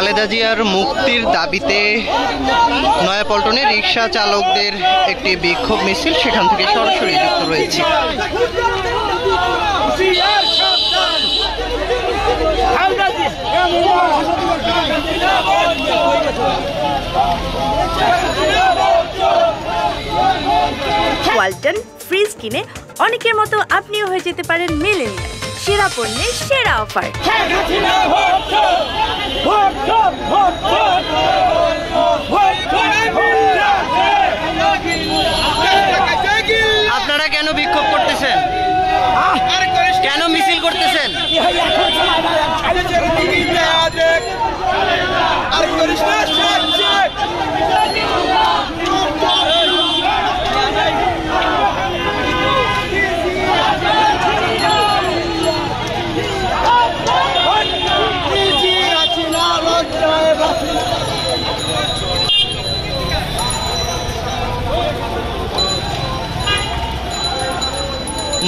খালেদা জিয়ার মুক্তির দাবিতে নয়াপল্টনে রিকশা চালকদের একটি বিক্ষোভ মিছিল, সেখান থেকে সরাসরি যুক্ত রয়েছে। ওয়ালটন ফ্রিজ কিনে অনেকের মতো আপনিও হয়ে যেতে পারেন মিলেনিয়াল। সেরা পণ্যের সেরা অফার। আপনারা কেন বিক্ষোভ করতেছেন? কেন মিছিল করতেছেন?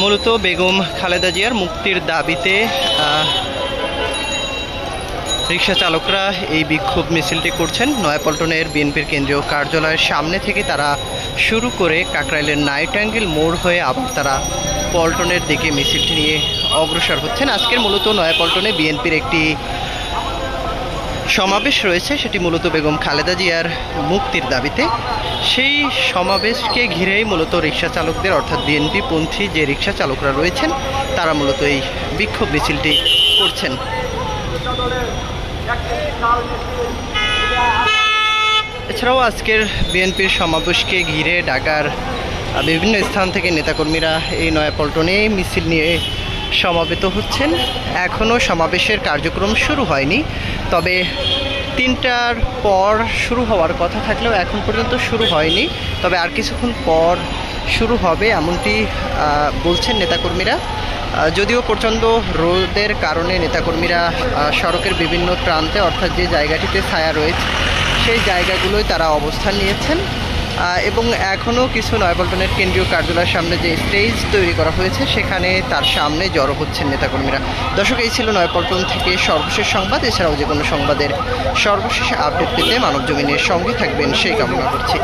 মূলত বেগম খালেদা জিয়ার মুক্তির দাবিতে রিকশা চালকরা এই বিক্ষোভ মিছিলটি করছেন। নয়াপল্টনের বিএনপির কেন্দ্রীয় কার্যালয়ের সামনে থেকে তারা শুরু করে কাকরাইলের নাইটাঙ্গেল মোড় হয়ে আবার তারা পল্টনের দিকে মিছিলটি নিয়ে অগ্রসর হচ্ছেন। আজকের মূলত নয়াপল্টনে বিএনপির একটি সমাবেশ রয়েছে, সেটি মূলত বেগম খালেদা জিয়ার মুক্তির দাবিতে। সেই সমাবেশকে ঘিরেই মূলত রিকশা চালকদের অর্থাৎ বিএনপি পন্থী যে রিকশা চালকরা রয়েছেন তারা মূলত এই বিক্ষোভ মিছিলটি করছেন। এছাড়াও আজকের বিএনপির সমাবেশকে ঘিরে ঢাকার বিভিন্ন স্থান থেকে নেতাকর্মীরা এই নয়াপল্টনে মিছিল নিয়ে সমাবেত হচ্ছেন। এখনও সমাবেশের কার্যক্রম শুরু হয়নি, তবে 3টার পর শুরু হওয়ার কথা থাকলেও এখন পর্যন্ত শুরু হয়নি, তবে আর কিছুক্ষণ পর শুরু হবে এমনটি বলছেন নেতাকর্মীরা। যদিও প্রচণ্ড রোদের কারণে নেতাকর্মীরা সড়কের বিভিন্ন প্রান্তে অর্থাৎ যে জায়গাটিতে ছায়া রয়েছে সেই জায়গাগুলোয় তারা অবস্থান নিয়েছেন এবং এখনও কিছু নয়াপল্টনের কেন্দ্রীয় কার্যালয়ের সামনে যে স্টেজ তৈরি করা হয়েছে সেখানে তার সামনে জড়ো হচ্ছেন নেতাকর্মীরা। দর্শক, এই ছিল নয়াপল্টন থেকে সর্বশেষ সংবাদ। এছাড়াও যে কোনো সংবাদের সর্বশেষ আপডেট পেতে মানবজমিনের সঙ্গে থাকবেন সেই কামনা করছি।